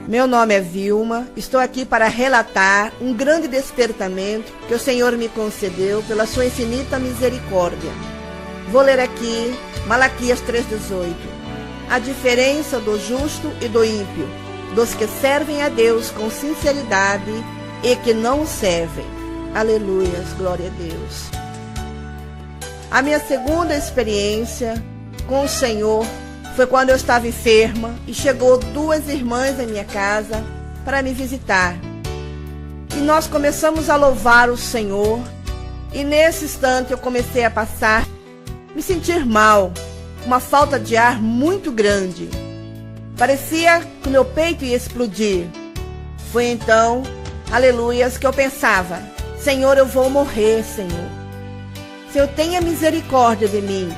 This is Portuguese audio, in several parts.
Meu nome é Vilma, estou aqui para relatar um grande despertamento que o Senhor me concedeu pela sua infinita misericórdia. Vou ler aqui Malaquias 3,18. A diferença do justo e do ímpio, dos que servem a Deus com sinceridade e que não o servem. Aleluias, glória a Deus. A minha segunda experiência com o Senhor foi quando eu estava enferma e chegou 2 irmãs em minha casa para me visitar. E nós começamos a louvar o Senhor e nesse instante eu comecei a me sentir mal, uma falta de ar muito grande. Parecia que o meu peito ia explodir. Foi então, aleluias, que eu pensava: Senhor, eu vou morrer, Senhor. Senhor, tenha misericórdia de mim.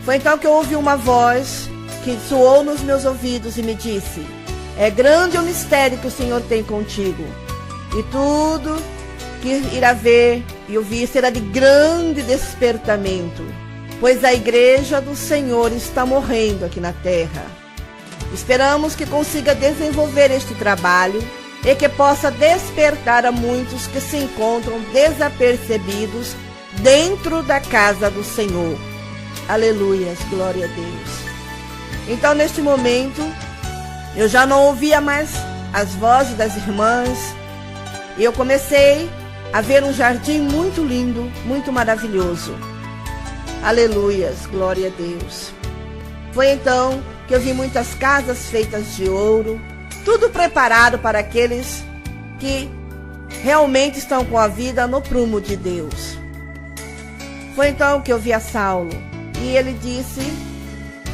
Foi então que eu ouvi uma voz que soou nos meus ouvidos e me disse: é grande o mistério que o Senhor tem contigo, e tudo que irá ver e ouvir será de grande despertamento, pois a igreja do Senhor está morrendo aqui na terra. Esperamos que consiga desenvolver este trabalho e que possa despertar a muitos que se encontram desapercebidos dentro da casa do Senhor. Aleluias, glória a Deus. Então, neste momento, eu já não ouvia mais as vozes das irmãs e eu comecei a ver um jardim muito lindo, muito maravilhoso. Aleluias, glória a Deus. Foi então que eu vi muitas casas feitas de ouro, tudo preparado para aqueles que realmente estão com a vida no prumo de Deus. Foi então que eu vi a Saulo. E ele disse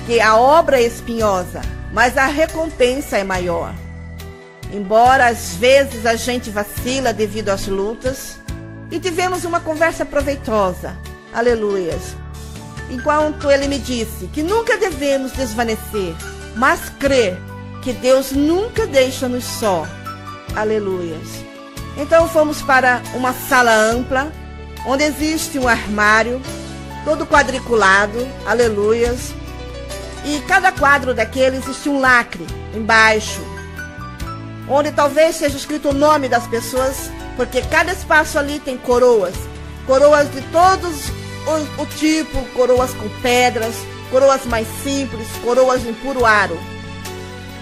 que a obra é espinhosa, mas a recompensa é maior. Embora às vezes a gente vacila devido às lutas, e tivemos uma conversa proveitosa, aleluias. Enquanto ele me disse que nunca devemos desvanecer, mas crer que Deus nunca deixa-nos só, aleluias. Então fomos para uma sala ampla, onde existe um armário, todo quadriculado, aleluias, e cada quadro daquele existe um lacre embaixo, onde talvez seja escrito o nome das pessoas, porque cada espaço ali tem coroas de todos o tipo, coroas com pedras, coroas mais simples, coroas em puro ouro.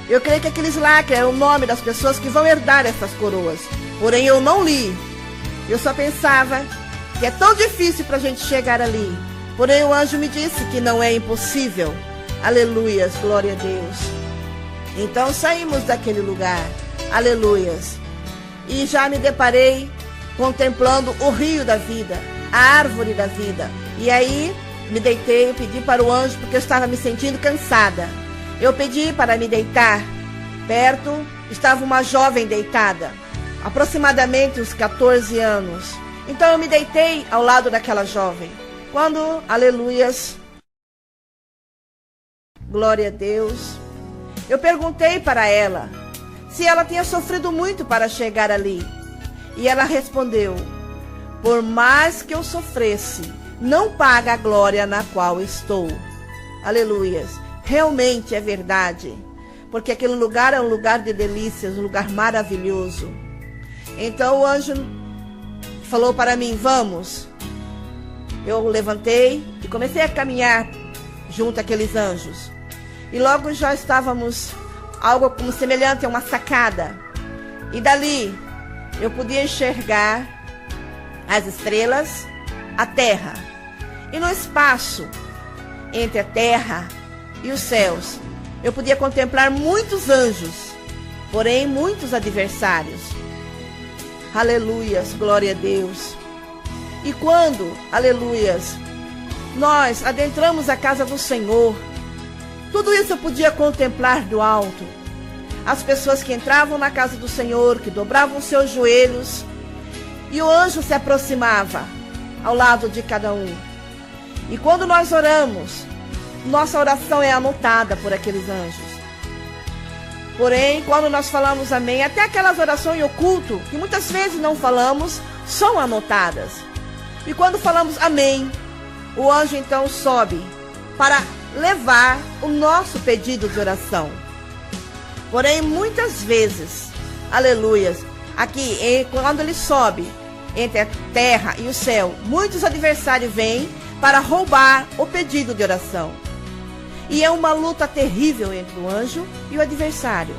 Eu creio que aqueles lacres eram o nome das pessoas que vão herdar essas coroas, porém eu não li, eu só pensava que é tão difícil para a gente chegar ali. Porém o anjo me disse que não é impossível. Aleluias, glória a Deus. Então saímos daquele lugar, aleluias, e já me deparei contemplando o rio da vida, a árvore da vida. E aí me deitei, pedi para o anjo, porque eu estava me sentindo cansada. Eu pedi para me deitar. Perto estava uma jovem deitada, aproximadamente uns 14 anos. Então eu me deitei ao lado daquela jovem. Quando, aleluias, glória a Deus, eu perguntei para ela se ela tinha sofrido muito para chegar ali. E ela respondeu: por mais que eu sofresse, não paga a glória na qual estou. Aleluias, realmente é verdade, porque aquele lugar é um lugar de delícias, um lugar maravilhoso. Então o anjo falou para mim: vamos. Eu levantei e comecei a caminhar junto àqueles anjos. E logo já estávamos algo como semelhante a uma sacada. E dali eu podia enxergar as estrelas, a terra. E no espaço entre a terra e os céus, eu podia contemplar muitos anjos, porém muitos adversários. Aleluias, glória a Deus. E quando, aleluias, nós adentramos a casa do Senhor, tudo isso eu podia contemplar do alto. As pessoas que entravam na casa do Senhor, que dobravam seus joelhos, e o anjo se aproximava ao lado de cada um. E quando nós oramos, nossa oração é anotada por aqueles anjos. Porém, quando nós falamos amém, até aquelas orações em oculto, que muitas vezes não falamos, são anotadas. E quando falamos amém, o anjo então sobe para levar o nosso pedido de oração. Porém, muitas vezes, aleluias, aqui, quando ele sobe entre a terra e o céu, muitos adversários vêm para roubar o pedido de oração. E é uma luta terrível entre o anjo e o adversário.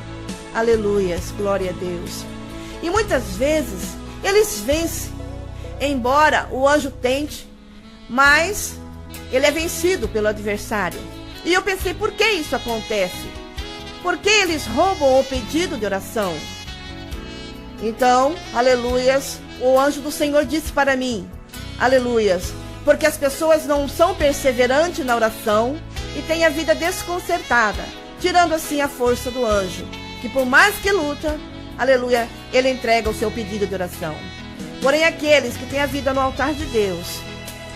Aleluias, glória a Deus. E muitas vezes eles vencem, embora o anjo tente, mas ele é vencido pelo adversário. E eu pensei, por que isso acontece? Por que eles roubam o pedido de oração? Então, aleluias, o anjo do Senhor disse para mim, aleluias, porque as pessoas não são perseverantes na oração e têm a vida desconcertada, tirando assim a força do anjo, que por mais que luta, aleluia, ele entrega o seu pedido de oração. Porém, aqueles que têm a vida no altar de Deus,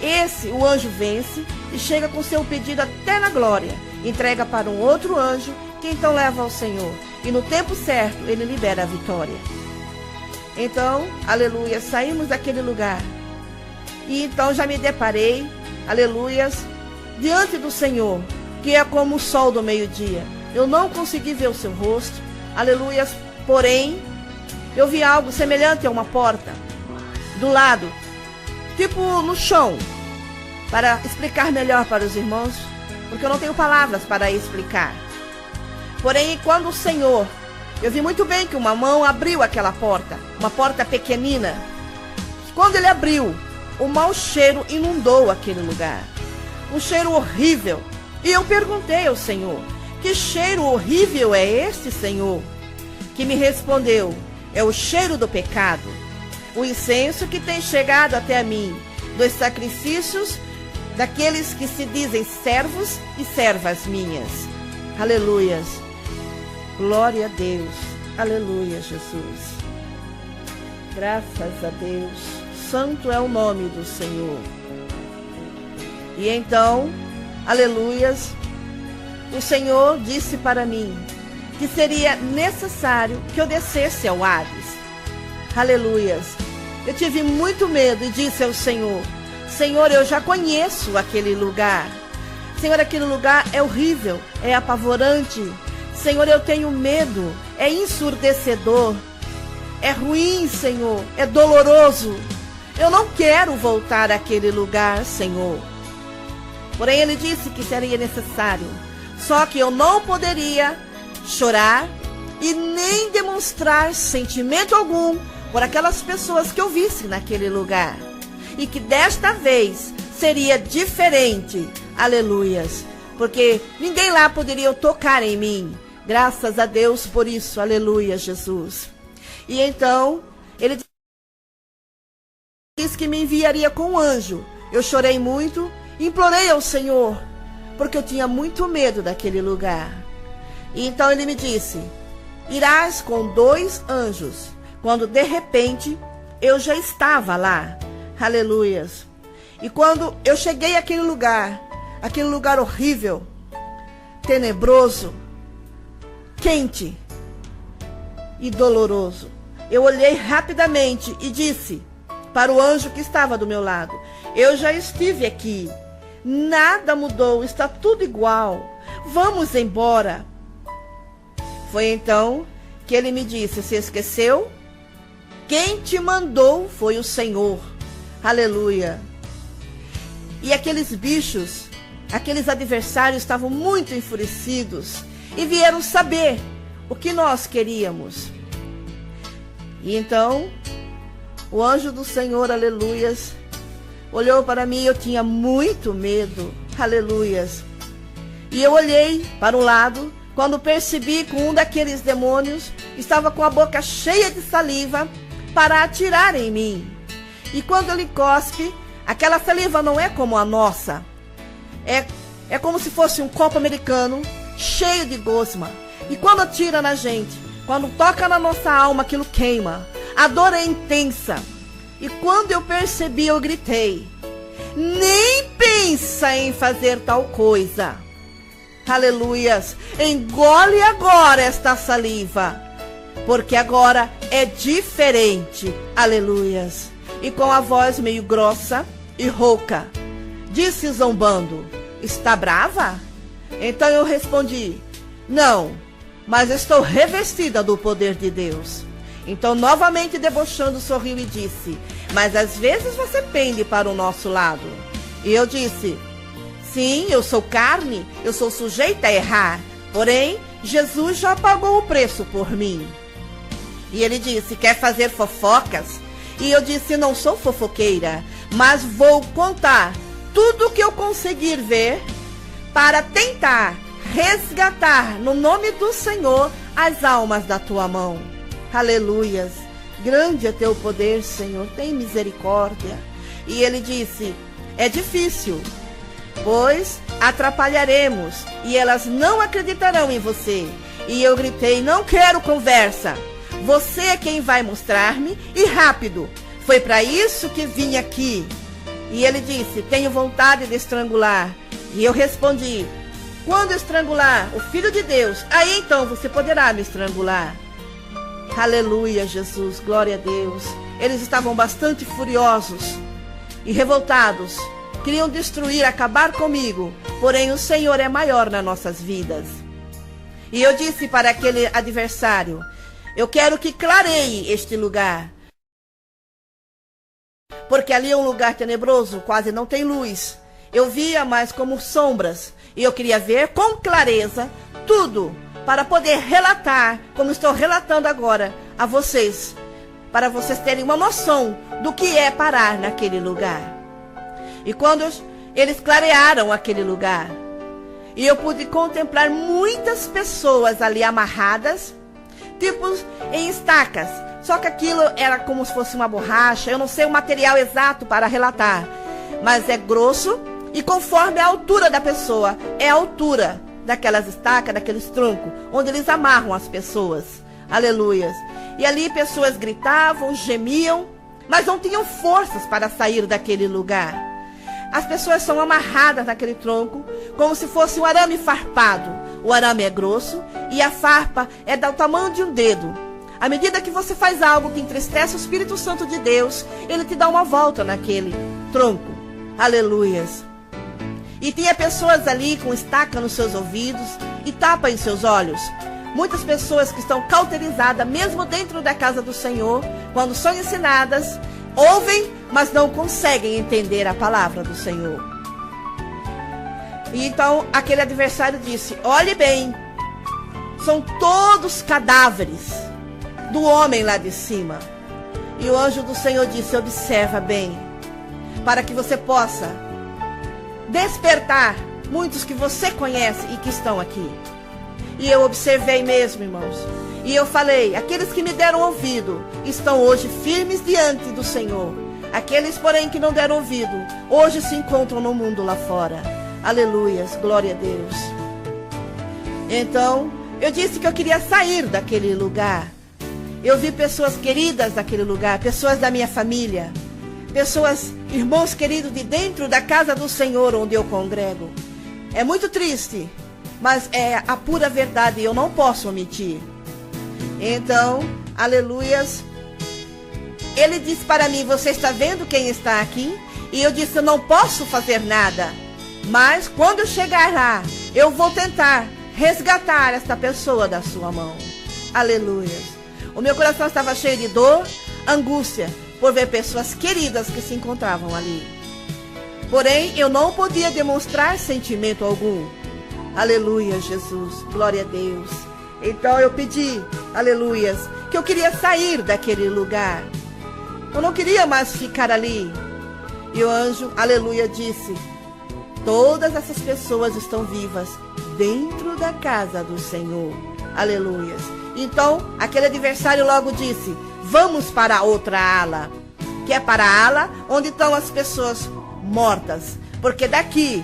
esse o anjo vence e chega com seu pedido até na glória, entrega para um outro anjo, que então leva ao Senhor, e no tempo certo ele libera a vitória. Então, aleluia, saímos daquele lugar, e então já me deparei, aleluias, diante do Senhor, que é como o sol do meio-dia. Eu não consegui ver o seu rosto, aleluias, porém, eu vi algo semelhante a uma porta, do lado, tipo no chão, para explicar melhor para os irmãos, porque eu não tenho palavras para explicar. Porém, quando o Senhor, eu vi muito bem que uma mão abriu aquela porta, uma porta pequenina. Quando ele abriu, o mau cheiro inundou aquele lugar, um cheiro horrível. E eu perguntei ao Senhor, que cheiro horrível é este, Senhor? Que me respondeu, é o cheiro do pecado, o incenso que tem chegado até a mim, dos sacrifícios daqueles que se dizem servos e servas minhas. Aleluias. Glória a Deus. Aleluia, Jesus. Graças a Deus. Santo é o nome do Senhor. E então, aleluias, o Senhor disse para mim que seria necessário que eu descesse ao Hades. Aleluias. Eu tive muito medo e disse ao Senhor, Senhor, eu já conheço aquele lugar. Senhor, aquele lugar é horrível, é apavorante. Senhor, eu tenho medo, é ensurdecedor, é ruim, Senhor, é doloroso. Eu não quero voltar àquele lugar, Senhor. Porém, ele disse que seria necessário. Só que eu não poderia chorar e nem demonstrar sentimento algum por aquelas pessoas que eu visse naquele lugar. E que desta vez seria diferente. Aleluias. Porque ninguém lá poderia tocar em mim. Graças a Deus por isso. Aleluia, Jesus. E então, ele disse que me enviaria com um anjo. Eu chorei muito, implorei ao Senhor, porque eu tinha muito medo daquele lugar. E então ele me disse, irás com 2 anjos. Quando de repente, eu já estava lá. Aleluias. E quando eu cheguei àquele lugar horrível, tenebroso, quente e doloroso, eu olhei rapidamente e disse para o anjo que estava do meu lado, eu já estive aqui, nada mudou, está tudo igual, vamos embora. Foi então que ele me disse, se esqueceu? Quem te mandou foi o Senhor. Aleluia. E aqueles bichos, aqueles adversários estavam muito enfurecidos e vieram saber o que nós queríamos. E então, o anjo do Senhor, aleluias, olhou para mim e eu tinha muito medo, aleluias. E eu olhei para o lado, quando percebi que um daqueles demônios estava com a boca cheia de saliva para atirar em mim. E quando ele cospe, aquela saliva não é como a nossa. É como se fosse um copo americano cheio de gosma. E quando atira na gente, quando toca na nossa alma, aquilo queima. A dor é intensa. E quando eu percebi, eu gritei, nem pensa em fazer tal coisa. Aleluias. Engole agora esta saliva, porque agora é diferente. Aleluias. E com a voz meio grossa e rouca, disse zombando, está brava? Então eu respondi, não, mas estou revestida do poder de Deus. Então, novamente debochando, sorriu e disse: mas às vezes você pende para o nosso lado. E eu disse: sim, eu sou carne, eu sou sujeita a errar. Porém, Jesus já pagou o preço por mim. E ele disse: quer fazer fofocas? E eu disse: não sou fofoqueira, mas vou contar tudo o que eu conseguir ver para tentar resgatar no nome do Senhor as almas da tua mão. Aleluias. Grande é teu poder, Senhor, tem misericórdia. E ele disse: é difícil, pois atrapalharemos e elas não acreditarão em você. E eu gritei: não quero conversa, você é quem vai mostrar-me, e rápido. Foi para isso que vim aqui. E ele disse: tenho vontade de estrangular. E eu respondi: quando estrangular o Filho de Deus, aí então você poderá me estrangular. Aleluia, Jesus, glória a Deus. Eles estavam bastante furiosos e revoltados. Queriam destruir, acabar comigo. Porém, o Senhor é maior nas nossas vidas. E eu disse para aquele adversário: eu quero que clareie este lugar, porque ali é um lugar tenebroso, quase não tem luz. Eu via mais como sombras, e eu queria ver com clareza tudo, para poder relatar, como estou relatando agora a vocês, para vocês terem uma noção do que é parar naquele lugar. E quando eles clarearam aquele lugar, e eu pude contemplar muitas pessoas ali amarradas, tipos em estacas, só que aquilo era como se fosse uma borracha. Eu não sei o material exato para relatar, mas é grosso, e conforme a altura da pessoa, é a altura daquelas estacas, daqueles troncos, onde eles amarram as pessoas. Aleluias. E ali pessoas gritavam, gemiam, mas não tinham forças para sair daquele lugar. As pessoas são amarradas naquele tronco, como se fosse um arame farpado. O arame é grosso e a farpa é do tamanho de um dedo. À medida que você faz algo que entristece o Espírito Santo de Deus, ele te dá uma volta naquele tronco. Aleluias. E tinha pessoas ali com estaca nos seus ouvidos e tapa em seus olhos. Muitas pessoas que estão cauterizadas, mesmo dentro da casa do Senhor, quando são ensinadas, ouvem, mas não conseguem entender a palavra do Senhor. E então aquele adversário disse: olhe bem, são todos cadáveres do homem lá de cima. E o anjo do Senhor disse: observa bem, para que você possa despertar muitos que você conhece e que estão aqui. E eu observei mesmo, irmãos. E eu falei: aqueles que me deram ouvido estão hoje firmes diante do Senhor. Aqueles, porém, que não deram ouvido, hoje se encontram no mundo lá fora. Aleluias, glória a Deus. Então, eu disse que eu queria sair daquele lugar. Eu vi pessoas queridas daquele lugar, pessoas da minha família, pessoas, irmãos queridos de dentro da casa do Senhor onde eu congrego. É muito triste, mas é a pura verdade, eu não posso omitir. Então, aleluias, ele disse para mim: você está vendo quem está aqui? E eu disse: eu não posso fazer nada, mas quando eu chegar lá, eu vou tentar resgatar esta pessoa da sua mão. Aleluias. O meu coração estava cheio de dor, angústia, por ver pessoas queridas que se encontravam ali. Porém, eu não podia demonstrar sentimento algum. Aleluia, Jesus, glória a Deus. Então eu pedi, aleluias, que eu queria sair daquele lugar. Eu não queria mais ficar ali. E o anjo, aleluia, disse: todas essas pessoas estão vivas dentro da casa do Senhor. Aleluias. Então, aquele adversário logo disse: vamos para a outra ala, que é para a ala onde estão as pessoas mortas. Porque daqui,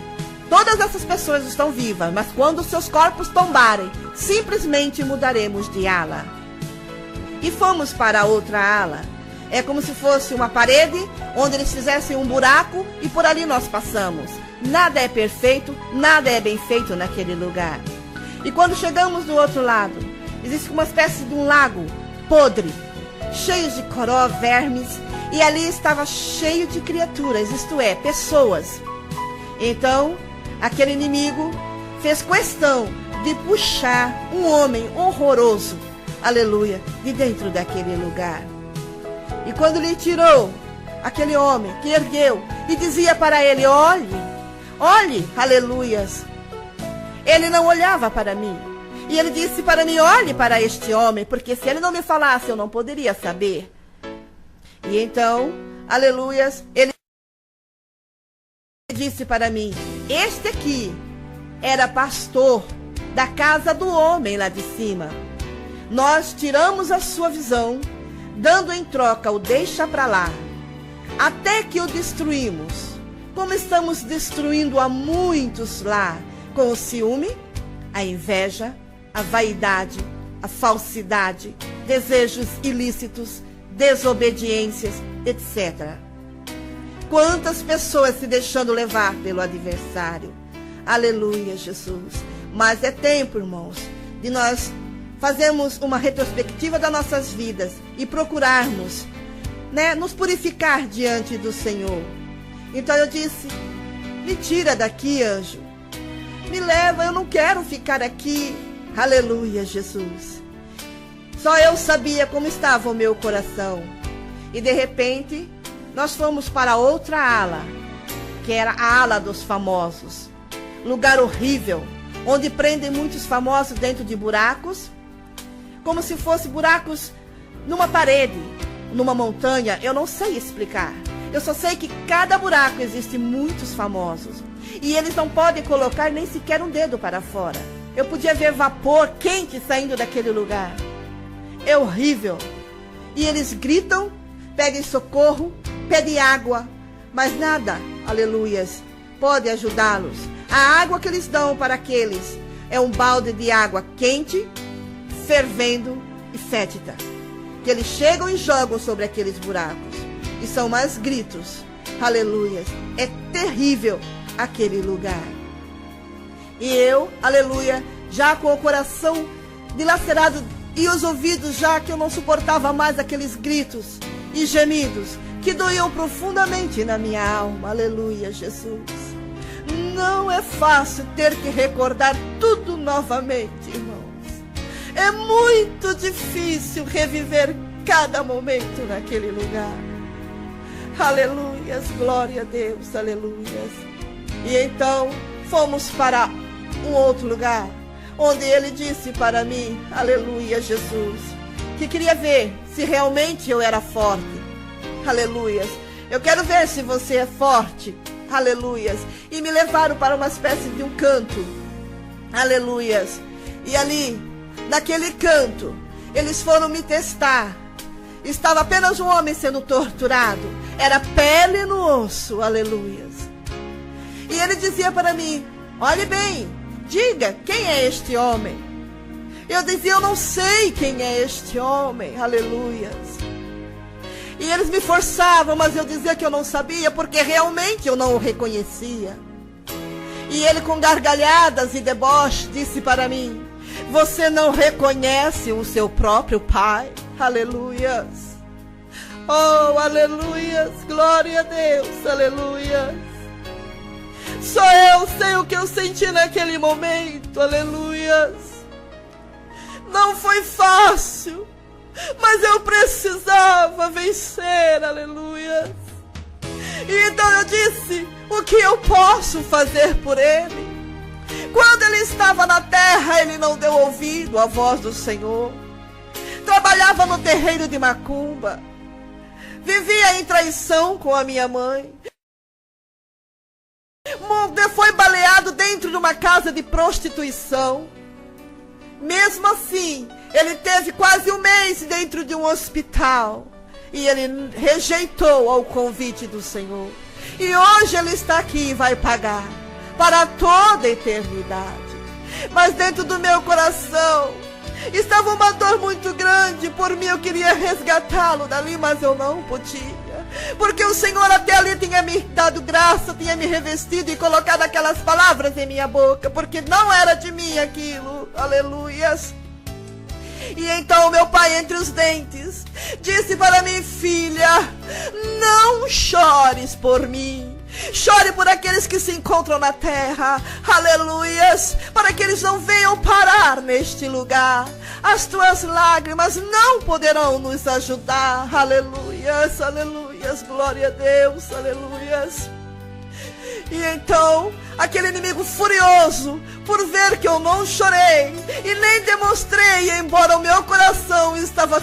todas essas pessoas estão vivas, mas quando seus corpos tombarem, simplesmente mudaremos de ala. E fomos para a outra ala. É como se fosse uma parede, onde eles fizessem um buraco e por ali nós passamos. Nada é perfeito, nada é bem feito naquele lugar. E quando chegamos do outro lado, existe uma espécie de um lago podre, cheio de coró, vermes, e ali estava cheio de criaturas, isto é, pessoas. Então, aquele inimigo fez questão de puxar um homem horroroso, aleluia, de dentro daquele lugar. E quando lhe tirou, aquele homem que ergueu e dizia para ele: olhe, olhe, aleluias. Ele não olhava para mim. E ele disse para mim: olhe para este homem, porque se ele não me falasse, eu não poderia saber. E então, aleluias, ele disse para mim: este aqui era pastor da casa do homem lá de cima. Nós tiramos a sua visão, dando em troca o deixa para lá, até que o destruímos, como estamos destruindo a muitos lá, com o ciúme, a inveja, a vaidade, a falsidade, desejos ilícitos, desobediências, etc. Quantas pessoas se deixando levar pelo adversário. Aleluia, Jesus. Mas é tempo, irmãos, de nós fazermos uma retrospectiva das nossas vidas e procurarmos, nos purificar diante do Senhor. Então eu disse: me tira daqui, anjo. Me leva, eu não quero ficar aqui. Aleluia, Jesus. Só eu sabia como estava o meu coração. E de repente, nós fomos para outra ala, que era a ala dos famosos. Lugar horrível, onde prendem muitos famosos dentro de buracos, como se fossem buracos numa parede, numa montanha. Eu não sei explicar. Eu só sei que cada buraco existe muitos famosos. E eles não podem colocar nem sequer um dedo para fora. Eu podia ver vapor quente saindo daquele lugar. É horrível. E eles gritam, pedem socorro, pedem água, mas nada, aleluias, pode ajudá-los. A água que eles dão para aqueles é um balde de água quente, fervendo e fétida, que eles chegam e jogam sobre aqueles buracos. E são mais gritos, aleluias. É terrível aquele lugar. E eu, aleluia, já com o coração dilacerado e os ouvidos já que eu não suportava mais aqueles gritos e gemidos que doíam profundamente na minha alma. Aleluia, Jesus. Não é fácil ter que recordar tudo novamente, irmãos. É muito difícil reviver cada momento naquele lugar. Aleluias, glória a Deus, aleluias. E então fomos para um outro lugar, onde ele disse para mim, aleluia, Jesus, que queria ver se realmente eu era forte. Aleluias. Eu quero ver se você é forte. Aleluias. E me levaram para uma espécie de um canto. Aleluias. E ali, naquele canto, eles foram me testar. Estava apenas um homem sendo torturado. Era pele no osso. Aleluias. E ele dizia para mim: olhe bem, diga, quem é este homem? Eu dizia: eu não sei quem é este homem. Aleluias. E eles me forçavam, mas eu dizia que eu não sabia, porque realmente eu não o reconhecia. E ele, com gargalhadas e deboche, disse para mim: você não reconhece o seu próprio pai? Aleluias. Oh, aleluias, glória a Deus, aleluias. Só eu sei o que eu senti naquele momento, aleluias. Não foi fácil, mas eu precisava vencer, aleluias. E então eu disse: o que eu posso fazer por ele? Quando ele estava na terra, ele não deu ouvido à voz do Senhor. Trabalhava no terreiro de macumba. Vivia em traição com a minha mãe. Foi baleado dentro de uma casa de prostituição. Mesmo assim, ele teve quase um mês dentro de um hospital. E ele rejeitou ao convite do Senhor. E hoje ele está aqui e vai pagar para toda a eternidade. Mas dentro do meu coração estava uma dor muito grande por mim. Eu queria resgatá-lo dali, mas eu não podia. Porque o Senhor até ali tinha me dado graça, tinha me revestido e colocado aquelas palavras em minha boca, porque não era de mim aquilo. Aleluias. E então meu pai, entre os dentes, disse para mim: filha, não chores por mim. Chore por aqueles que se encontram na terra, aleluias, para que eles não venham parar neste lugar. As tuas lágrimas não poderão nos ajudar, aleluias, aleluias, glória a Deus, aleluias. E então, aquele inimigo furioso, por ver que eu não chorei e nem demonstrei, embora o meu coração estava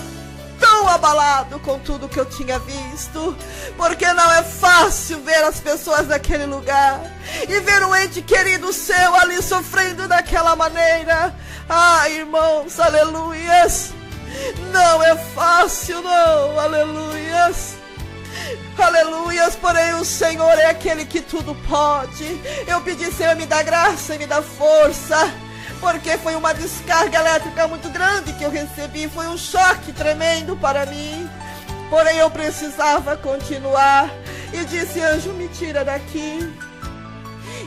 tão abalado com tudo que eu tinha visto, porque não é fácil ver as pessoas naquele lugar e ver um ente querido seu ali sofrendo daquela maneira. Ah, irmãos, aleluias, não é fácil não, aleluias, aleluias, porém o Senhor é aquele que tudo pode. Eu pedi, Senhor, me dá graça e me dá força, porque foi uma descarga elétrica muito grande que eu recebi, foi um choque tremendo para mim, porém eu precisava continuar, e disse, anjo, me tira daqui.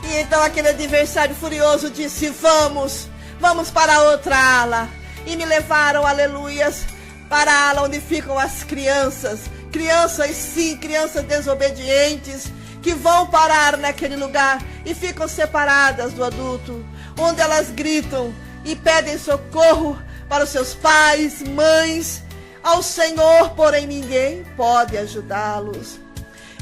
E então aquele adversário furioso disse, vamos para outra ala, e me levaram, aleluias, para a ala onde ficam as crianças, sim, crianças desobedientes, que vão parar naquele lugar e ficam separadas do adulto, onde elas gritam e pedem socorro para os seus pais, mães, ao Senhor, porém ninguém pode ajudá-los.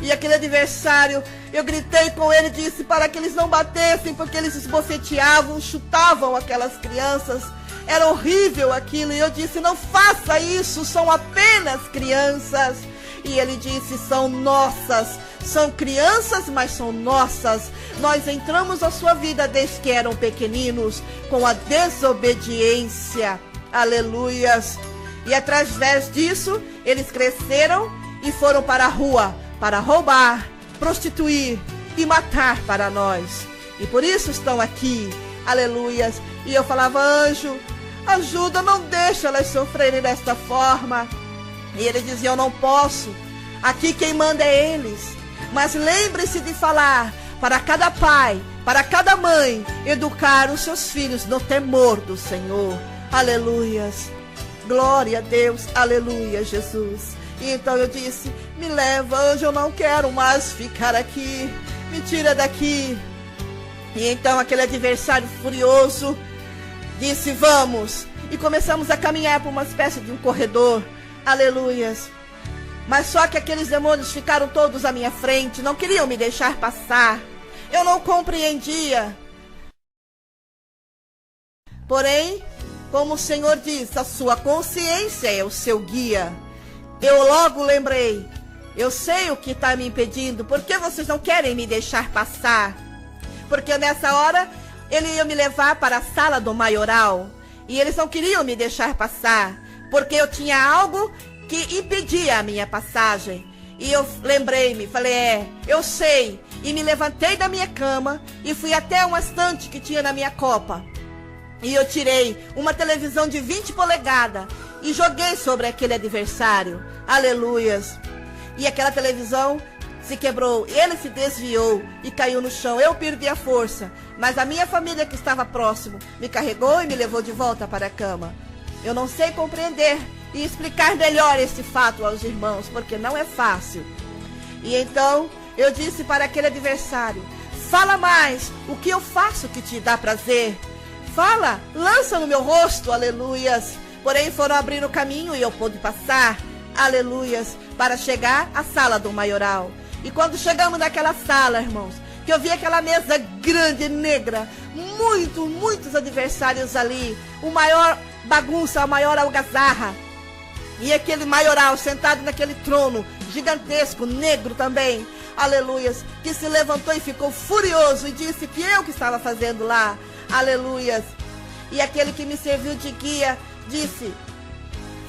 E aquele adversário, eu gritei com ele, disse para que eles não batessem, porque eles esbofeteavam, chutavam aquelas crianças, era horrível aquilo, e eu disse, não faça isso, são apenas crianças. E ele disse, são nossas, são crianças, mas são nossas. Nós entramos na sua vida desde que eram pequeninos, com a desobediência, aleluias. E através disso, eles cresceram e foram para a rua, para roubar, prostituir e matar para nós. E por isso estão aqui, aleluias. E eu falava, anjo, ajuda, não deixa elas sofrerem desta forma. E ele dizia, eu não posso, aqui quem manda é eles. Mas lembre-se de falar para cada pai, para cada mãe, educar os seus filhos no temor do Senhor. Aleluias, glória a Deus, aleluia, Jesus. E então eu disse, me leva, anjo, eu não quero mais ficar aqui, me tira daqui. E então aquele adversário furioso disse, vamos. E começamos a caminhar por uma espécie de um corredor. Aleluias. Mas só que aqueles demônios ficaram todos à minha frente, não queriam me deixar passar. Eu não compreendia. Porém, como o Senhor diz, a sua consciência é o seu guia. Eu logo lembrei, eu sei o que está me impedindo, por que vocês não querem me deixar passar? Porque nessa hora, ele ia me levar para a sala do maioral, e eles não queriam me deixar passar, porque eu tinha algo que impedia a minha passagem. E eu lembrei-me, falei, eu sei. E me levantei da minha cama e fui até uma estante que tinha na minha copa. E eu tirei uma televisão de 20 polegadas e joguei sobre aquele adversário. Aleluias. E aquela televisão se quebrou, ele se desviou e caiu no chão. Eu perdi a força, mas a minha família que estava próximo me carregou e me levou de volta para a cama. Eu não sei compreender e explicar melhor esse fato aos irmãos, porque não é fácil. E então eu disse para aquele adversário, fala mais, o que eu faço que te dá prazer? Fala, lança no meu rosto, aleluias. Porém foram abrir o caminho e eu pude passar, aleluias, para chegar à sala do maioral. E quando chegamos naquela sala, irmãos, que eu vi aquela mesa grande, negra, muitos adversários ali, o maior bagunça, a maior algazarra. E aquele maioral sentado naquele trono gigantesco, negro também, aleluias, que se levantou e ficou furioso e disse que eu que estava fazendo lá, aleluias. E aquele que me serviu de guia disse,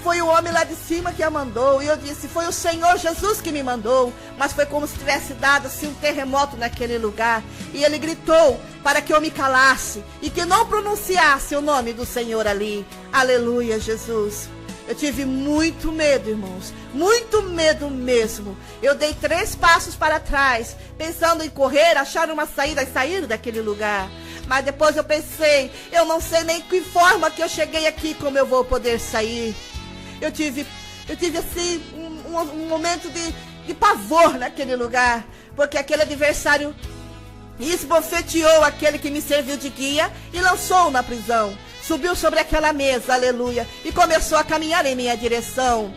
foi o homem lá de cima que a mandou. E eu disse, foi o Senhor Jesus que me mandou. Mas foi como se tivesse dado assim um terremoto naquele lugar. E ele gritou para que eu me calasse e que não pronunciasse o nome do Senhor ali. Aleluia, Jesus. Eu tive muito medo, irmãos, muito medo mesmo. Eu dei 3 passos para trás, pensando em correr, achar uma saída e sair daquele lugar. Mas depois eu pensei, eu não sei nem que forma que eu cheguei aqui, como eu vou poder sair. Eu tive assim, um momento de pavor naquele lugar, porque aquele adversário esbofeteou aquele que me serviu de guia e lançou na prisão. Subiu sobre aquela mesa, aleluia, e começou a caminhar em minha direção.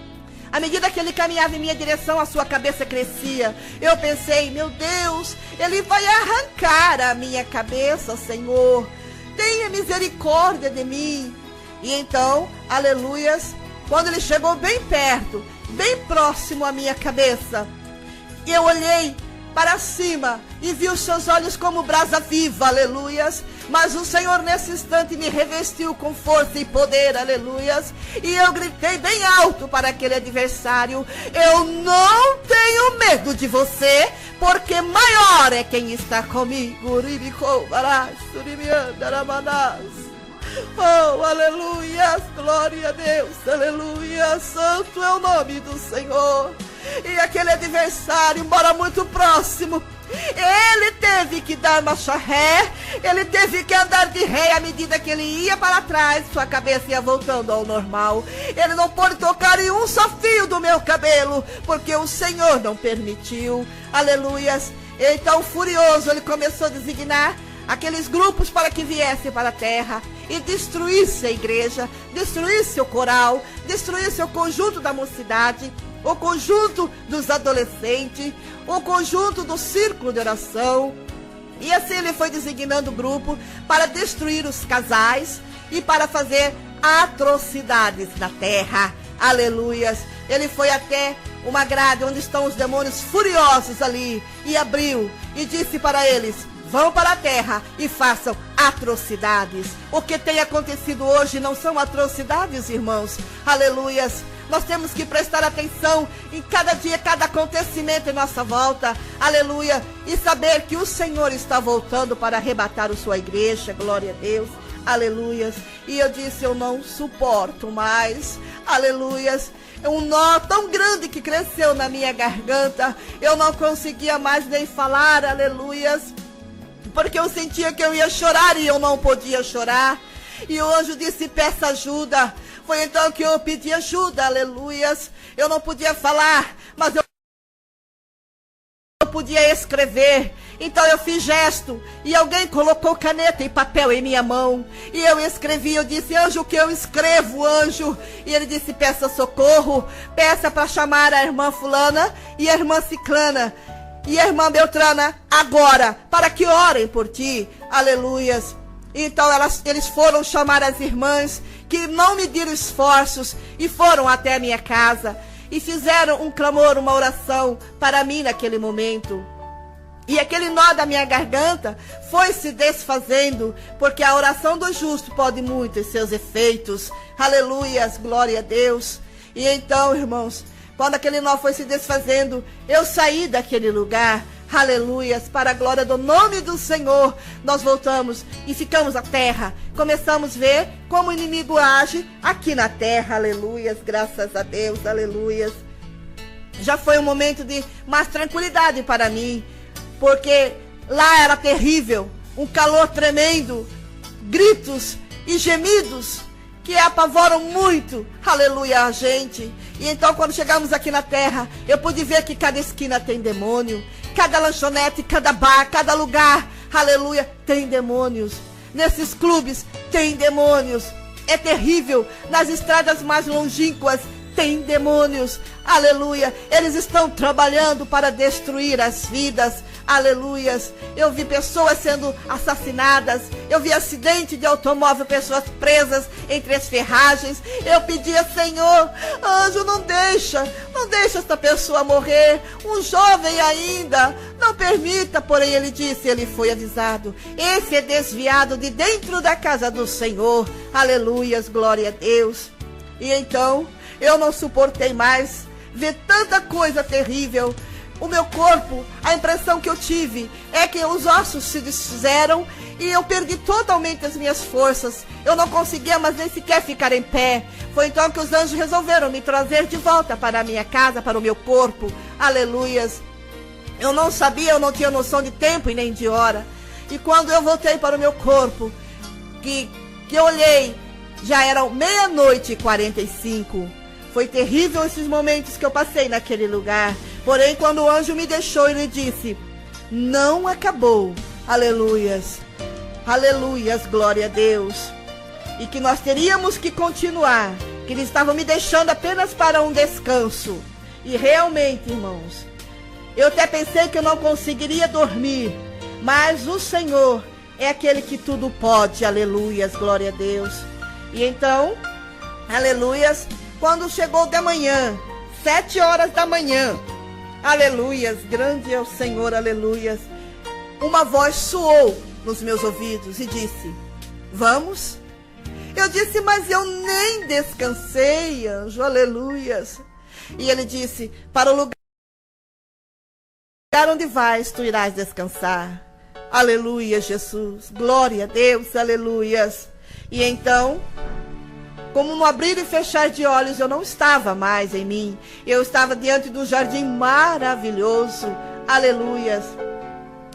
À medida que ele caminhava em minha direção, a sua cabeça crescia. Eu pensei, meu Deus, ele vai arrancar a minha cabeça, Senhor. Tenha misericórdia de mim. E então, aleluias, quando ele chegou bem perto, bem próximo à minha cabeça, eu olhei para cima e vi os seus olhos como brasa viva, aleluias. Mas o Senhor nesse instante me revestiu com força e poder, aleluias. E eu gritei bem alto para aquele adversário: eu não tenho medo de você, porque maior é quem está comigo. Oh, aleluia, glória a Deus, aleluia, santo é o nome do Senhor. E aquele adversário, embora muito próximo, ele teve que dar marcha ré, ele teve que andar de ré à medida que ele ia para trás, sua cabeça ia voltando ao normal. Ele não pôde tocar em um só fio do meu cabelo, porque o Senhor não permitiu, aleluias. Então, furioso, ele começou a designar aqueles grupos para que viessem para a terra e destruísse a igreja, destruísse o coral, destruísse o conjunto da mocidade, o conjunto dos adolescentes, o conjunto do círculo de oração. E assim ele foi designando o grupo para destruir os casais e para fazer atrocidades na terra. Aleluias. Ele foi até uma grade onde estão os demônios furiosos ali e abriu e disse para eles: vão para a terra e façam atrocidades. O que tem acontecido hoje não são atrocidades, irmãos. Aleluias. Nós temos que prestar atenção em cada dia, cada acontecimento em nossa volta. Aleluia. E saber que o Senhor está voltando para arrebatar a sua igreja. Glória a Deus. Aleluias. E eu disse, eu não suporto mais. Aleluias. Um nó tão grande que cresceu na minha garganta. Eu não conseguia mais nem falar. Aleluias. Porque eu sentia que eu ia chorar e eu não podia chorar. E o anjo disse, peça ajuda. Foi então que eu pedi ajuda, aleluias. Eu não podia falar, mas eu podia escrever. Então eu fiz gesto e alguém colocou caneta e papel em minha mão. E eu escrevi, eu disse, anjo, o que eu escrevo, anjo? E ele disse, peça socorro, peça para chamar a irmã fulana e a irmã ciclana e a irmã Beltrana agora, para que orem por ti, aleluias. Então eles foram chamar as irmãs que não mediram esforços e foram até a minha casa e fizeram um clamor, uma oração para mim naquele momento. E aquele nó da minha garganta foi se desfazendo, porque a oração do justo pode muito em seus efeitos. Aleluias, glória a Deus. E então, irmãos, quando aquele nó foi se desfazendo, eu saí daquele lugar. Aleluias, para a glória do nome do Senhor, nós voltamos e ficamos à terra. Começamos a ver como o inimigo age aqui na terra, aleluias, graças a Deus, aleluias. Já foi um momento de mais tranquilidade para mim, porque lá era terrível, um calor tremendo, gritos e gemidos que apavoram muito, aleluia, a gente. E então quando chegamos aqui na terra, eu pude ver que cada esquina tem demônio, cada lanchonete, cada bar, cada lugar, aleluia, tem demônios. Nesses clubes tem demônios. É terrível. Nas estradas mais longínquas tem demônios. Aleluia. Eles estão trabalhando para destruir as vidas. Aleluias. Eu vi pessoas sendo assassinadas. Eu vi acidente de automóvel, pessoas presas entre as ferragens. Eu pedia, Senhor, anjo, não deixa esta pessoa morrer. Um jovem ainda. Não permita, porém ele disse, ele foi avisado. Esse é desviado de dentro da casa do Senhor. Aleluias, glória a Deus. E então, eu não suportei mais ver tanta coisa terrível. O meu corpo, a impressão que eu tive é que os ossos se desfizeram e eu perdi totalmente as minhas forças. Eu não conseguia mais nem sequer ficar em pé. Foi então que os anjos resolveram me trazer de volta para a minha casa, para o meu corpo. Aleluias. Eu não sabia, eu não tinha noção de tempo e nem de hora. E quando eu voltei para o meu corpo, que eu olhei, já eram 00:45. Foi terrível esses momentos que eu passei naquele lugar. Porém, quando o anjo me deixou, ele disse: não acabou. Aleluias. Aleluias, glória a Deus. E que nós teríamos que continuar, que eles estavam me deixando apenas para um descanso. E realmente, irmãos, eu até pensei que eu não conseguiria dormir, mas o Senhor é aquele que tudo pode. Aleluias, glória a Deus. E então, aleluias, quando chegou de manhã, 7 horas da manhã, aleluias, grande é o Senhor, aleluias, uma voz soou nos meus ouvidos e disse: vamos? Eu disse: mas eu nem descansei, anjo, aleluias. E ele disse: para o lugar onde vais, tu irás descansar. Aleluia, Jesus, glória a Deus, aleluias. E então, como no abrir e fechar de olhos, eu não estava mais em mim. Eu estava diante de um jardim maravilhoso, aleluias.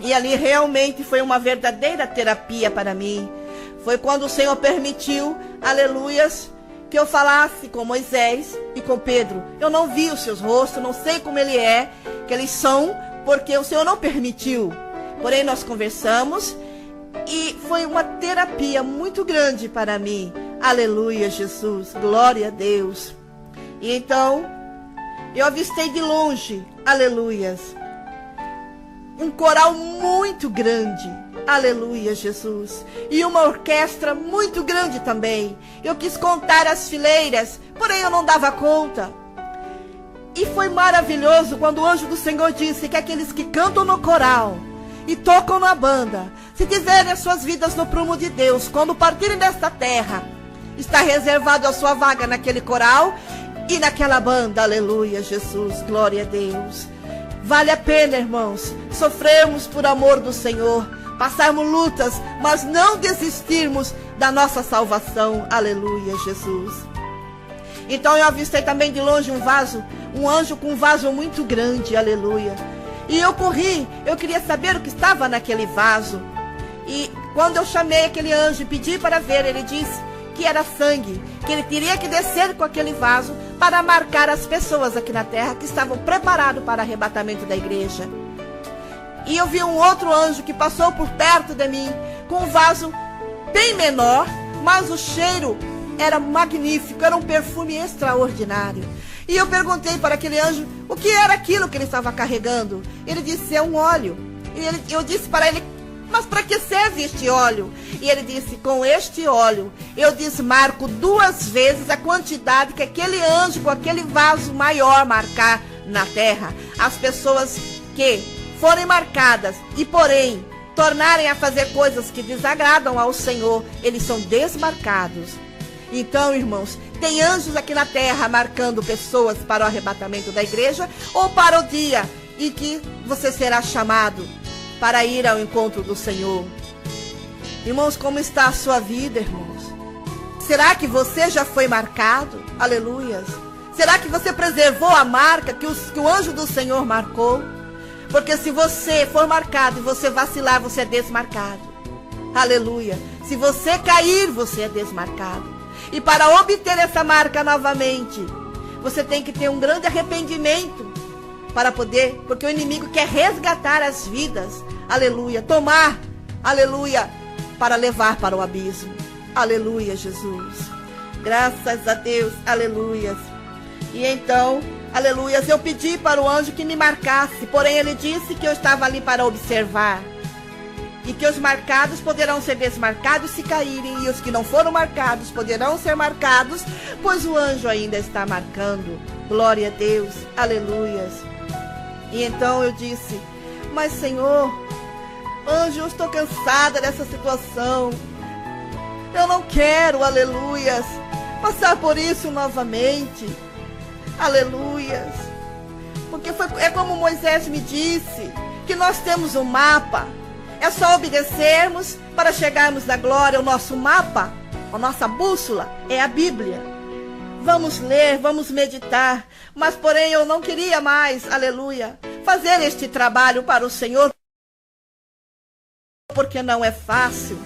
E ali realmente foi uma verdadeira terapia para mim. Foi quando o Senhor permitiu, aleluias, que eu falasse com Moisés e com Pedro. Eu não vi os seus rostos, não sei como que eles são, porque o Senhor não permitiu. Porém, nós conversamos e foi uma terapia muito grande para mim. Aleluia, Jesus, glória a Deus. E então, eu avistei de longe, aleluias, um coral muito grande. Aleluia, Jesus. E uma orquestra muito grande também. Eu quis contar as fileiras, porém eu não dava conta. E foi maravilhoso quando o anjo do Senhor disse que aqueles que cantam no coral e tocam na banda, se tiverem as suas vidas no prumo de Deus, quando partirem desta terra, está reservado a sua vaga naquele coral e naquela banda. Aleluia, Jesus, glória a Deus. Vale a pena, irmãos, sofrermos por amor do Senhor, passarmos lutas, mas não desistirmos da nossa salvação. Aleluia, Jesus. Então eu avistei também de longe um anjo com um vaso muito grande, aleluia. E eu corri, eu queria saber o que estava naquele vaso. E quando eu chamei aquele anjo e pedi para ver, ele disse que era sangue, que ele teria que descer com aquele vaso para marcar as pessoas aqui na terra que estavam preparados para o arrebatamento da igreja. E eu vi um outro anjo que passou por perto de mim, com um vaso bem menor, mas o cheiro era magnífico, era um perfume extraordinário. E eu perguntei para aquele anjo o que era aquilo que ele estava carregando. Ele disse: é um óleo. E eu disse para ele: mas para que serve este óleo? E ele disse: com este óleo eu desmarco 2 vezes a quantidade que aquele anjo com aquele vaso maior marcar na terra. As pessoas que forem marcadas e porém tornarem a fazer coisas que desagradam ao Senhor, eles são desmarcados. Então, irmãos, tem anjos aqui na terra marcando pessoas para o arrebatamento da igreja ou para o dia em que você será chamado para ir ao encontro do Senhor. Irmãos, como está a sua vida, irmãos? Será que você já foi marcado? Aleluias. Será que você preservou a marca que o anjo do Senhor marcou? Porque se você for marcado e você vacilar, você é desmarcado. Aleluia. Se você cair, você é desmarcado. E para obter essa marca novamente, você tem que ter um grande arrependimento para poder, porque o inimigo quer resgatar as vidas, aleluia, tomar, aleluia, para levar para o abismo. Aleluia, Jesus. Graças a Deus, aleluias. E então, aleluias, eu pedi para o anjo que me marcasse, porém ele disse que eu estava ali para observar. E que os marcados poderão ser desmarcados se caírem, e os que não foram marcados poderão ser marcados, pois o anjo ainda está marcando. Glória a Deus, aleluias. E então eu disse: mas Senhor, anjo, eu estou cansada dessa situação. Eu não quero, aleluias, passar por isso novamente. Aleluias. Porque é como Moisés me disse, que nós temos um mapa. É só obedecermos para chegarmos na glória. O nosso mapa, a nossa bússola é a Bíblia. Vamos ler, vamos meditar. Mas porém eu não queria mais, aleluia, fazer este trabalho para o Senhor, porque não é fácil.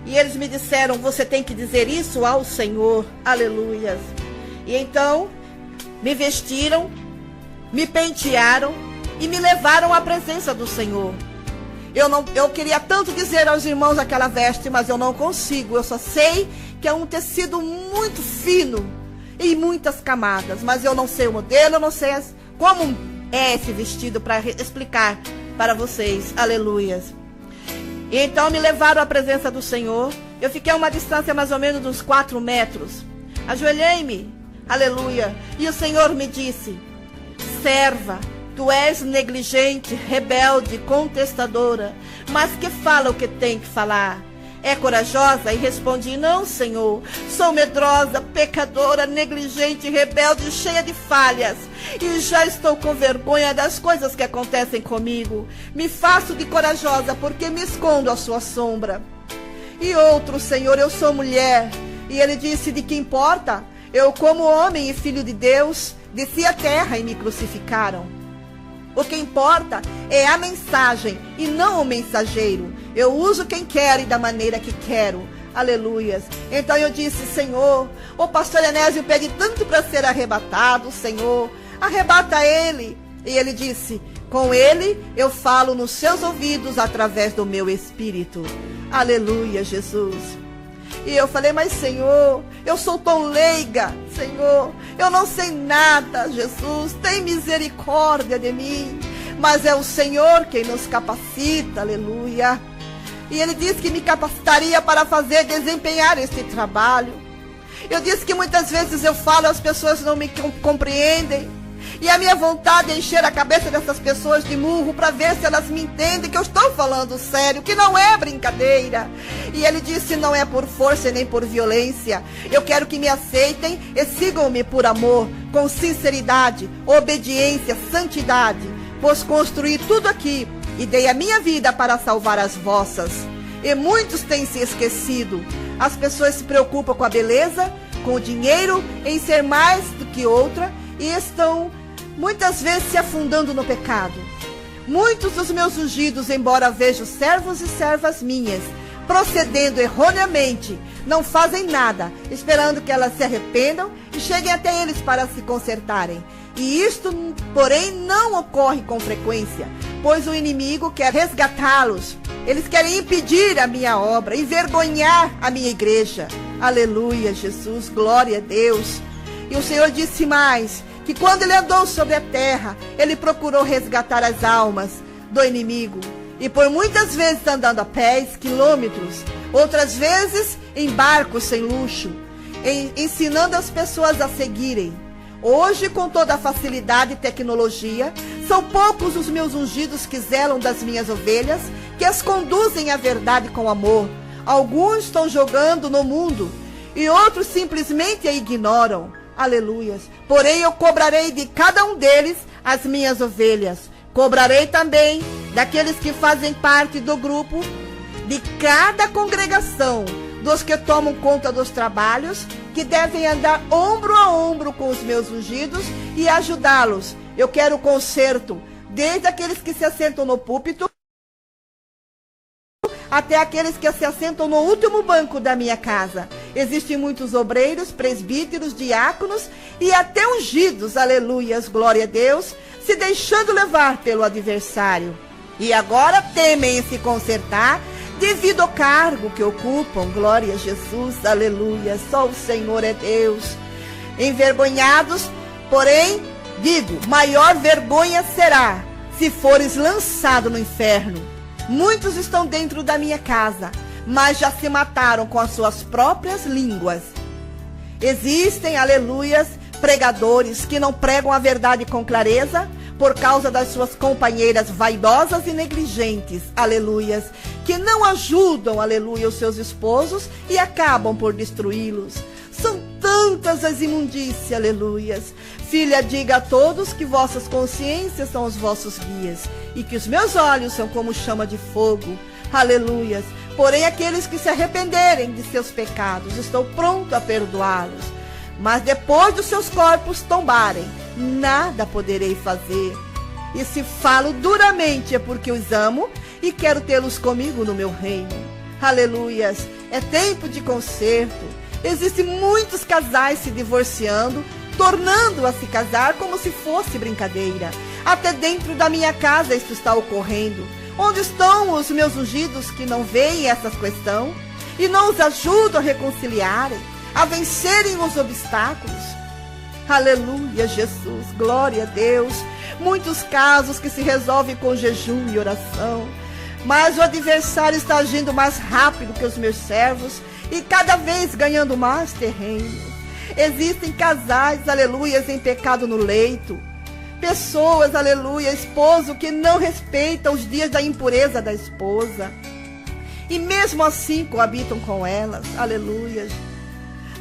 E eles me disseram: você tem que dizer isso ao Senhor, aleluias. E então me vestiram me pentearam e me levaram à presença do Senhor. Eu queria tanto dizer aos irmãos aquela veste, mas eu não consigo. Eu só sei que é um tecido muito fino, em muitas camadas, mas eu não sei o modelo, eu não sei como é esse vestido para explicar para vocês. Aleluias. E então me levaram à presença do Senhor. Eu fiquei a uma distância mais ou menos de uns 4 metros. Ajoelhei-me, aleluia, e o Senhor me disse: serva, tu és negligente, rebelde, contestadora, mas que fala o que tem que falar. É corajosa? E respondi: não, Senhor, sou medrosa, pecadora, negligente, rebelde, cheia de falhas, e já estou com vergonha das coisas que acontecem comigo. Me faço de corajosa porque me escondo à sua sombra. E outro: Senhor, eu sou mulher. E ele disse: de que importa? Eu, como homem e filho de Deus, desci à terra e me crucificaram. O que importa é a mensagem e não o mensageiro. Eu uso quem quero e da maneira que quero. Aleluias. Então eu disse: Senhor, o pastor Enésio pede tanto para ser arrebatado. Senhor, arrebata ele. E ele disse: com ele eu falo nos seus ouvidos através do meu espírito. Aleluia, Jesus. E eu falei: mas Senhor, eu sou tão leiga, Senhor, eu não sei nada, Jesus, tem misericórdia de mim. Mas é o Senhor quem nos capacita, aleluia. E ele disse que me capacitaria para desempenhar este trabalho. Eu disse que muitas vezes eu falo, as pessoas não me compreendem. E a minha vontade é encher a cabeça dessas pessoas de murro para ver se elas me entendem que eu estou falando sério, que não é brincadeira. E ele disse: não é por força nem por violência. Eu quero que me aceitem e sigam-me por amor, com sinceridade, obediência, santidade. Pois construí tudo aqui e dei a minha vida para salvar as vossas. E muitos têm se esquecido. As pessoas se preocupam com a beleza, com o dinheiro, em ser mais do que outra, e estão muitas vezes se afundando no pecado. Muitos dos meus ungidos, embora vejo servos e servas minhas procedendo erroneamente, não fazem nada, esperando que elas se arrependam e cheguem até eles para se consertarem. E isto, porém, não ocorre com frequência, pois o inimigo quer resgatá-los. Eles querem impedir a minha obra, envergonhar a minha igreja. Aleluia, Jesus, glória a Deus. E o Senhor disse mais, que quando ele andou sobre a terra, ele procurou resgatar as almas do inimigo. E por muitas vezes andando a pés, quilômetros, outras vezes em barcos sem luxo, ensinando as pessoas a seguirem. Hoje, com toda a facilidade e tecnologia, são poucos os meus ungidos que zelam das minhas ovelhas, que as conduzem à verdade com amor. Alguns estão jogando no mundo e outros simplesmente a ignoram. Aleluias. Porém, eu cobrarei de cada um deles as minhas ovelhas. Cobrarei também daqueles que fazem parte do grupo, de cada congregação, dos que tomam conta dos trabalhos, que devem andar ombro a ombro com os meus ungidos e ajudá-los. Eu quero conserto, desde aqueles que se assentam no púlpito, até aqueles que se assentam no último banco da minha casa. Existem muitos obreiros, presbíteros, diáconos e até ungidos, aleluias, glória a Deus, se deixando levar pelo adversário. E agora temem em se consertar devido ao cargo que ocupam, glória a Jesus, aleluia, só o Senhor é Deus. Envergonhados, porém, digo, maior vergonha será se fores lançado no inferno. Muitos estão dentro da minha casa, mas já se mataram com as suas próprias línguas. Existem, aleluias, pregadores que não pregam a verdade com clareza por causa das suas companheiras vaidosas e negligentes, aleluias, que não ajudam, aleluia, os seus esposos e acabam por destruí-los. São tantas as imundícias, aleluias. Filha, diga a todos que vossas consciências são os vossos guias e que os meus olhos são como chama de fogo, aleluias. Porém, aqueles que se arrependerem de seus pecados, estou pronto a perdoá-los. Mas depois dos seus corpos tombarem, nada poderei fazer. E se falo duramente é porque os amo e quero tê-los comigo no meu reino. Aleluias. É tempo de conserto. Existem muitos casais se divorciando tornando a se casar como se fosse brincadeira. Até dentro da minha casa isso está ocorrendo. Onde estão os meus ungidos que não veem essa questão e não os ajudam a reconciliarem, a vencerem os obstáculos? Aleluia, Jesus, glória a Deus. Muitos casos que se resolvem com jejum e oração, mas o adversário está agindo mais rápido que os meus servos e cada vez ganhando mais terreno. Existem casais, aleluias, em pecado no leito. Pessoas, aleluia, esposo que não respeita os dias da impureza da esposa. E mesmo assim coabitam com elas, aleluias.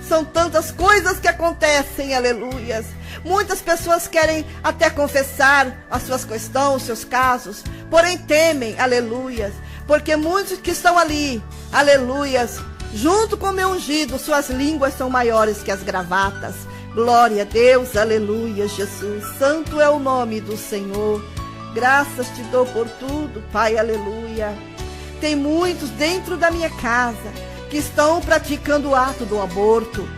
São tantas coisas que acontecem, aleluias. Muitas pessoas querem até confessar as suas questões, os seus casos, porém temem, aleluias, porque muitos que estão ali, aleluias, junto com o meu ungido, suas línguas são maiores que as gravatas. Glória a Deus, aleluia, Jesus. Santo é o nome do Senhor. Graças te dou por tudo, Pai, aleluia. Tem muitos dentro da minha casa que estão praticando o ato do aborto.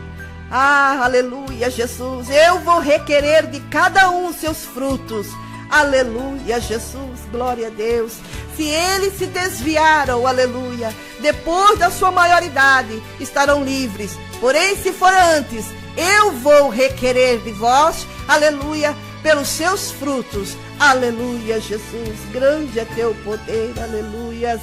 Ah, aleluia, Jesus. Eu vou requerer de cada um seus frutos. Aleluia, Jesus, glória a Deus. Se eles se desviaram, aleluia, depois da sua maioridade, estarão livres. Porém, se for antes, eu vou requerer de vós, aleluia, pelos seus frutos. Aleluia, Jesus, grande é teu poder, aleluias.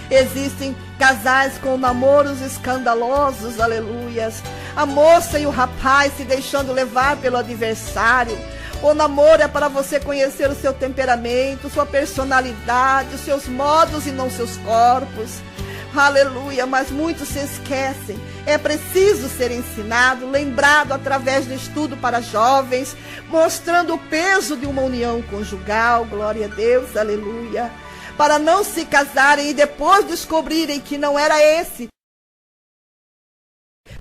Existem casais com namoros escandalosos, aleluias. A moça e o rapaz se deixando levar pelo adversário. O namoro é para você conhecer o seu temperamento, sua personalidade, os seus modos e não seus corpos. Aleluia, mas muitos se esquecem. É preciso ser ensinado, lembrado através do estudo para jovens, mostrando o peso de uma união conjugal, glória a Deus, aleluia. Para não se casarem e depois descobrirem que não era esse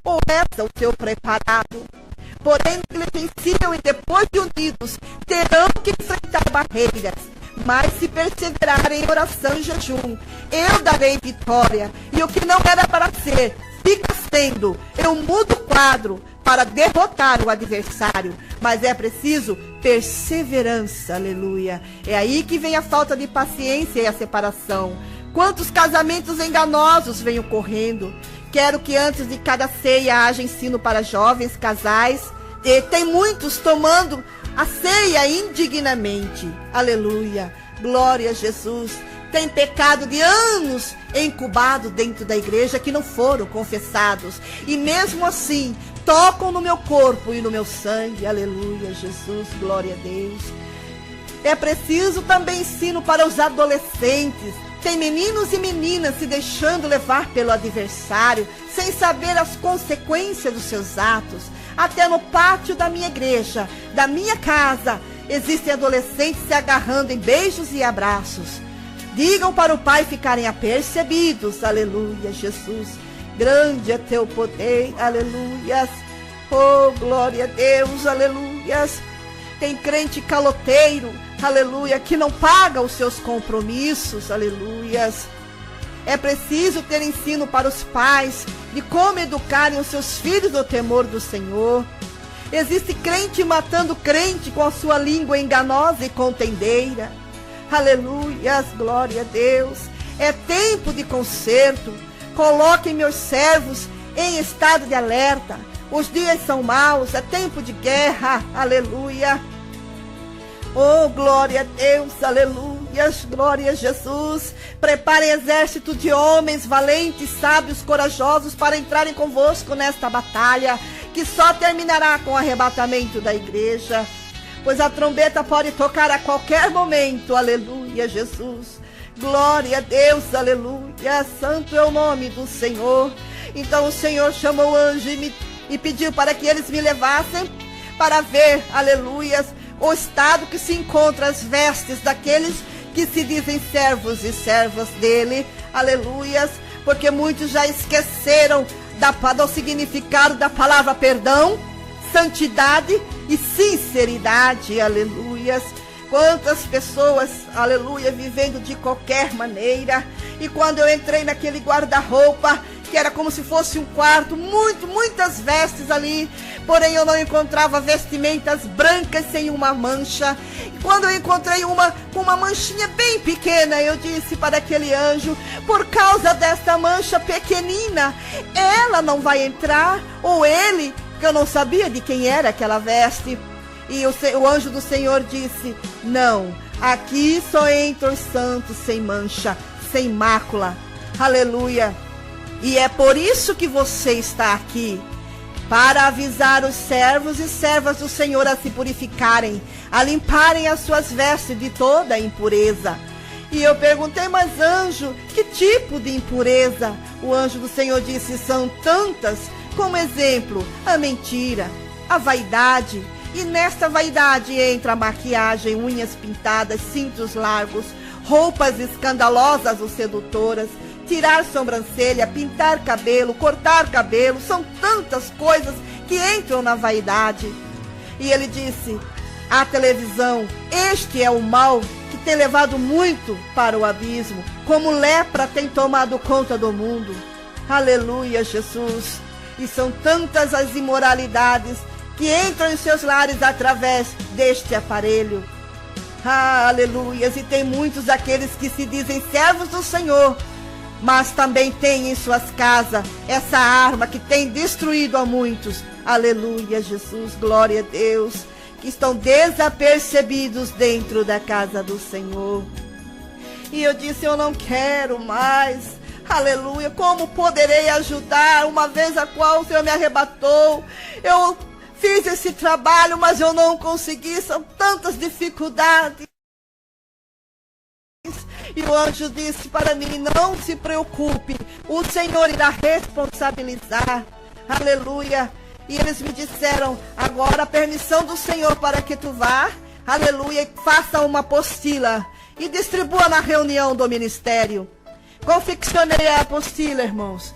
ou essa o seu preparado. Porém, negligenciam e depois de unidos terão que enfrentar barreiras. Mas se perseverarem em oração e jejum, eu darei vitória. E o que não era para ser, fica sendo. Eu mudo o quadro para derrotar o adversário. Mas é preciso perseverança, aleluia. É aí que vem a falta de paciência e a separação. Quantos casamentos enganosos vêm ocorrendo. Quero que antes de cada ceia haja ensino para jovens, casais. E tem muitos tomando a ceia indignamente. Aleluia. Glória a Jesus. Tem pecado de anos incubado dentro da igreja que não foram confessados. E mesmo assim, tocam no meu corpo e no meu sangue. Aleluia, Jesus. Glória a Deus. É preciso também ensino para os adolescentes. Tem meninos e meninas se deixando levar pelo adversário, sem saber as consequências dos seus atos. Até no pátio da minha igreja, da minha casa, existem adolescentes se agarrando em beijos e abraços. Digam para o Pai ficarem apercebidos. Aleluia, Jesus. Grande é teu poder. Aleluias. Oh, glória a Deus. Aleluias. Tem crente caloteiro, aleluia, que não paga os seus compromissos, aleluias. É preciso ter ensino para os pais de como educarem os seus filhos no temor do Senhor. Existe crente matando crente com a sua língua enganosa e contendeira. Aleluias, glória a Deus. É tempo de conserto. Coloquem meus servos em estado de alerta. Os dias são maus, é tempo de guerra, aleluia. Oh, glória a Deus, aleluia, glória a Jesus. Preparem exército de homens valentes, sábios, corajosos para entrarem convosco nesta batalha, que só terminará com o arrebatamento da igreja. Pois a trombeta pode tocar a qualquer momento, aleluia, Jesus. Glória a Deus, aleluia, santo é o nome do Senhor. Então o Senhor chamou o anjo e pediu para que eles me levassem para ver, aleluias, o estado que se encontra as vestes daqueles que se dizem servos e servas dele, aleluias, porque muitos já esqueceram do significado da palavra perdão, santidade e sinceridade, aleluias. Quantas pessoas, aleluia, vivendo de qualquer maneira. E quando eu entrei naquele guarda-roupa, que era como se fosse um quarto, muitas vestes ali, porém eu não encontrava vestimentas brancas sem uma mancha. E quando eu encontrei uma com uma manchinha bem pequena, eu disse para aquele anjo: por causa desta mancha pequenina, ela não vai entrar, ou ele, que eu não sabia de quem era aquela veste. E o anjo do Senhor disse: não, aqui só entram os santos sem mancha, sem mácula. Aleluia. E é por isso que você está aqui, para avisar os servos e servas do Senhor a se purificarem, a limparem as suas vestes de toda a impureza. E eu perguntei: mas anjo, que tipo de impureza? O anjo do Senhor disse: são tantas, como exemplo, a mentira, a vaidade. E nesta vaidade entra a maquiagem, unhas pintadas, cintos largos, roupas escandalosas ou sedutoras, tirar sobrancelha, pintar cabelo, cortar cabelo. São tantas coisas que entram na vaidade. E ele disse: a televisão, este é o mal que tem levado muito para o abismo, como lepra tem tomado conta do mundo. Aleluia, Jesus. E são tantas as imoralidades que entram em seus lares através deste aparelho. Aleluias. E tem muitos daqueles que se dizem servos do Senhor, mas também tem em suas casas essa arma que tem destruído a muitos. Aleluia, Jesus, glória a Deus, que estão desapercebidos dentro da casa do Senhor. E eu disse: eu não quero mais. Aleluia, como poderei ajudar, uma vez a qual o Senhor me arrebatou? Eu fiz esse trabalho, mas eu não consegui, são tantas dificuldades. E o anjo disse para mim: não se preocupe, o Senhor irá responsabilizar. Aleluia. E eles me disseram: agora a permissão do Senhor para que tu vá, aleluia, e faça uma apostila e distribua na reunião do ministério. Confeccionei a apostila, irmãos.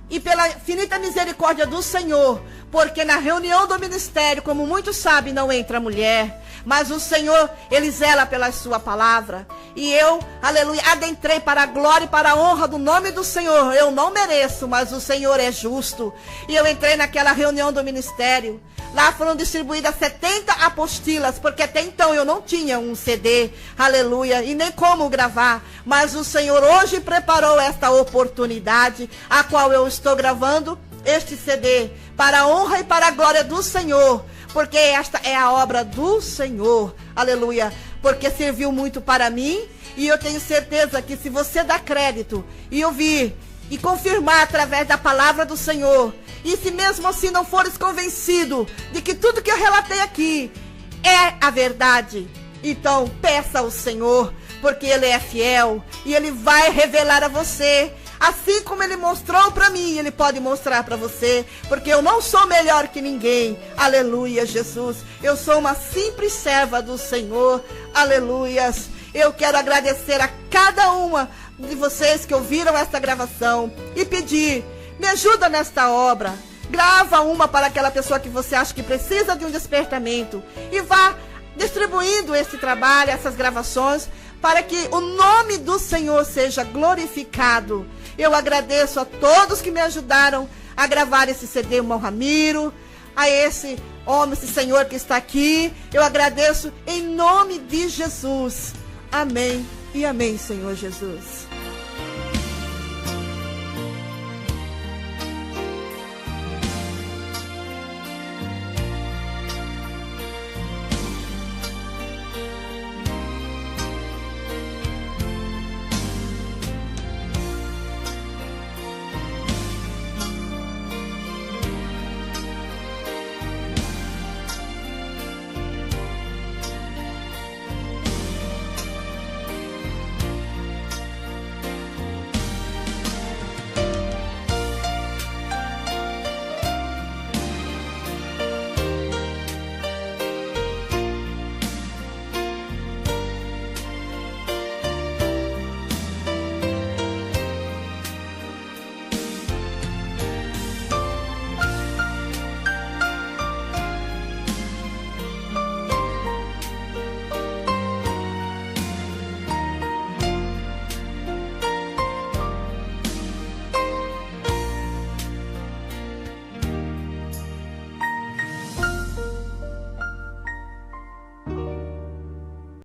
E pela infinita misericórdia do Senhor, porque na reunião do ministério, como muitos sabem, não entra mulher, mas o Senhor, Ele zela pela sua palavra. E eu, aleluia, adentrei para a glória e para a honra do nome do Senhor. Eu não mereço, mas o Senhor é justo. E eu entrei naquela reunião do ministério. Lá foram distribuídas 70 apostilas, porque até então eu não tinha um CD, aleluia, e nem como gravar. Mas o Senhor hoje preparou esta oportunidade, a qual eu estou gravando este CD, para a honra e para a glória do Senhor, porque esta é a obra do Senhor, aleluia, porque serviu muito para mim. E eu tenho certeza que se você dá crédito e ouvir e confirmar através da palavra do Senhor, e se mesmo assim não fores convencido de que tudo que eu relatei aqui é a verdade, então peça ao Senhor, porque Ele é fiel e Ele vai revelar a você. Assim como Ele mostrou para mim, Ele pode mostrar para você, porque eu não sou melhor que ninguém. Aleluia, Jesus. Eu sou uma simples serva do Senhor. Aleluias. Eu quero agradecer a cada uma de vocês que ouviram esta gravação e pedir: me ajuda nesta obra. Grava uma para aquela pessoa que você acha que precisa de um despertamento e vá distribuindo esse trabalho, essas gravações, para que o nome do Senhor seja glorificado. Eu agradeço a todos que me ajudaram a gravar esse CD, o irmão Ramiro, a esse homem, esse senhor que está aqui. Eu agradeço em nome de Jesus. Amém e amém, Senhor Jesus.